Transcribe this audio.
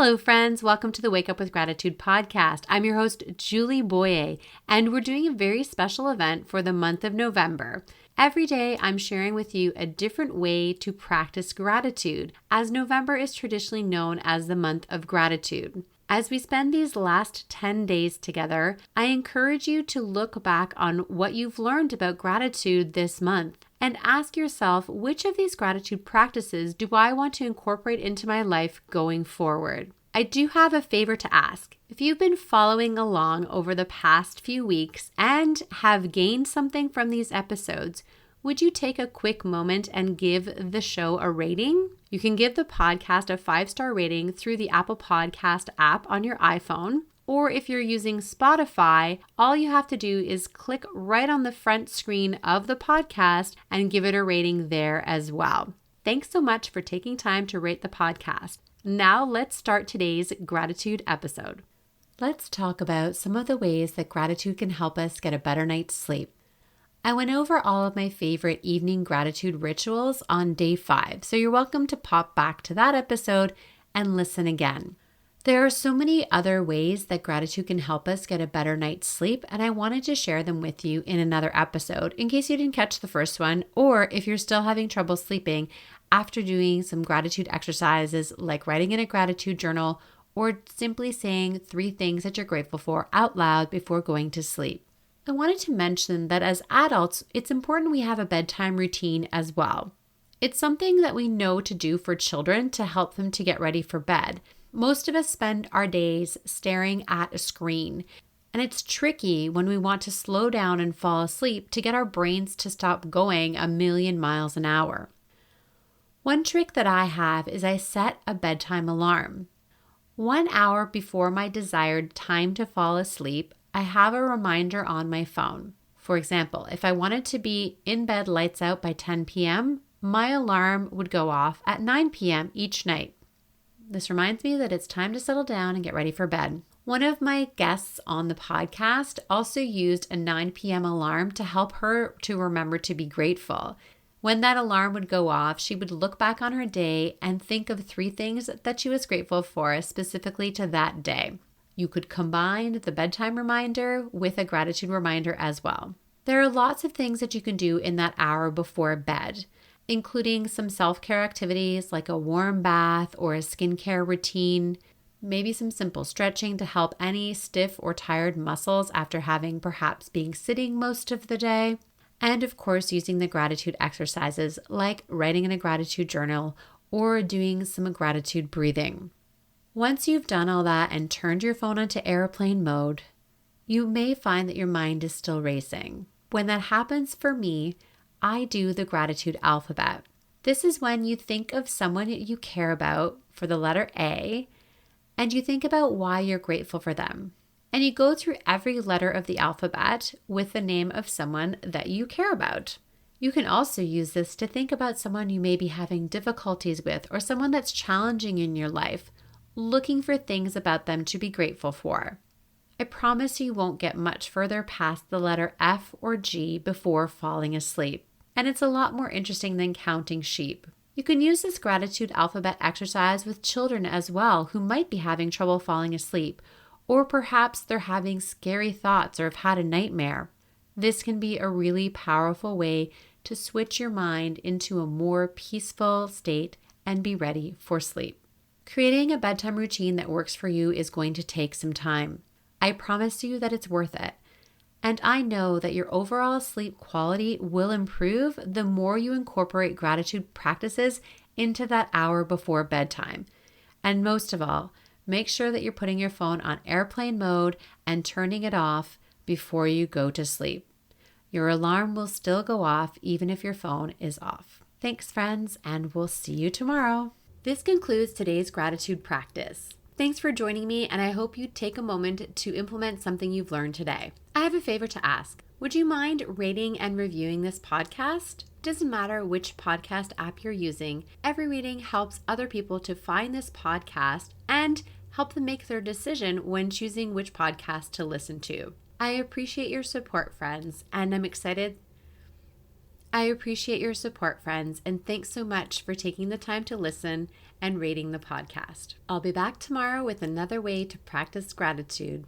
Hello, friends. Welcome to the Wake Up with Gratitude podcast. I'm your host, Julie Boyer, and we're doing a very special event for the month of November. Every day, I'm sharing with you a different way to practice gratitude, as November is traditionally known as the month of gratitude. As we spend these last 10 days together, I encourage you to look back on what you've learned about gratitude this month and ask yourself, which of these gratitude practices do I want to incorporate into my life going forward? I do have a favor to ask. If you've been following along over the past few weeks and have gained something from these episodes, would you take a quick moment and give the show a rating? You can give the podcast a 5-star rating through the Apple Podcast app on your iPhone. Or if you're using Spotify, all you have to do is click right on the front screen of the podcast and give it a rating there as well. Thanks so much for taking time to rate the podcast. Now let's start today's gratitude episode. Let's talk about some of the ways that gratitude can help us get a better night's sleep. I went over all of my favorite evening gratitude rituals on day 5, so you're welcome to pop back to that episode and listen again. There are so many other ways that gratitude can help us get a better night's sleep, and I wanted to share them with you in another episode in case you didn't catch the first one, or if you're still having trouble sleeping after doing some gratitude exercises like writing in a gratitude journal or simply saying 3 things that you're grateful for out loud before going to sleep. I wanted to mention that as adults, it's important we have a bedtime routine as well. It's something that we know to do for children to help them to get ready for bed. Most of us spend our days staring at a screen, and it's tricky when we want to slow down and fall asleep to get our brains to stop going a million miles an hour. One trick that I have is I set a bedtime alarm. 1 hour before my desired time to fall asleep, I have a reminder on my phone. For example, if I wanted to be in bed lights out by 10 p.m., my alarm would go off at 9 p.m. each night. This reminds me that it's time to settle down and get ready for bed. One of my guests on the podcast also used a 9 p.m. alarm to help her to remember to be grateful. When that alarm would go off, she would look back on her day and think of 3 things that she was grateful for specifically to that day. You could combine the bedtime reminder with a gratitude reminder as well. There are lots of things that you can do in that hour before bed, including some self-care activities like a warm bath or a skincare routine, maybe some simple stretching to help any stiff or tired muscles after having perhaps been sitting most of the day, and of course using the gratitude exercises like writing in a gratitude journal or doing some gratitude breathing. Once you've done all that and turned your phone onto airplane mode, you may find that your mind is still racing. When that happens for me, I do the gratitude alphabet. This is when you think of someone you care about for the letter A, and you think about why you're grateful for them. And you go through every letter of the alphabet with the name of someone that you care about. You can also use this to think about someone you may be having difficulties with or someone that's challenging in your life, looking for things about them to be grateful for. I promise you won't get much further past the letter F or G before falling asleep. And it's a lot more interesting than counting sheep. You can use this gratitude alphabet exercise with children as well who might be having trouble falling asleep, or perhaps they're having scary thoughts or have had a nightmare. This can be a really powerful way to switch your mind into a more peaceful state and be ready for sleep. Creating a bedtime routine that works for you is going to take some time. I promise you that it's worth it. And I know that your overall sleep quality will improve the more you incorporate gratitude practices into that hour before bedtime. And most of all, make sure that you're putting your phone on airplane mode and turning it off before you go to sleep. Your alarm will still go off even if your phone is off. Thanks, friends, and we'll see you tomorrow. This concludes today's gratitude practice. Thanks for joining me, and I hope you take a moment to implement something you've learned today. I have a favor to ask. Would you mind rating and reviewing this podcast? It doesn't matter which podcast app you're using. Every rating helps other people to find this podcast and help them make their decision when choosing which podcast to listen to. I appreciate your support, friends, and I'm excited I appreciate your support, friends, and thanks so much for taking the time to listen and rating the podcast. I'll be back tomorrow with another way to practice gratitude.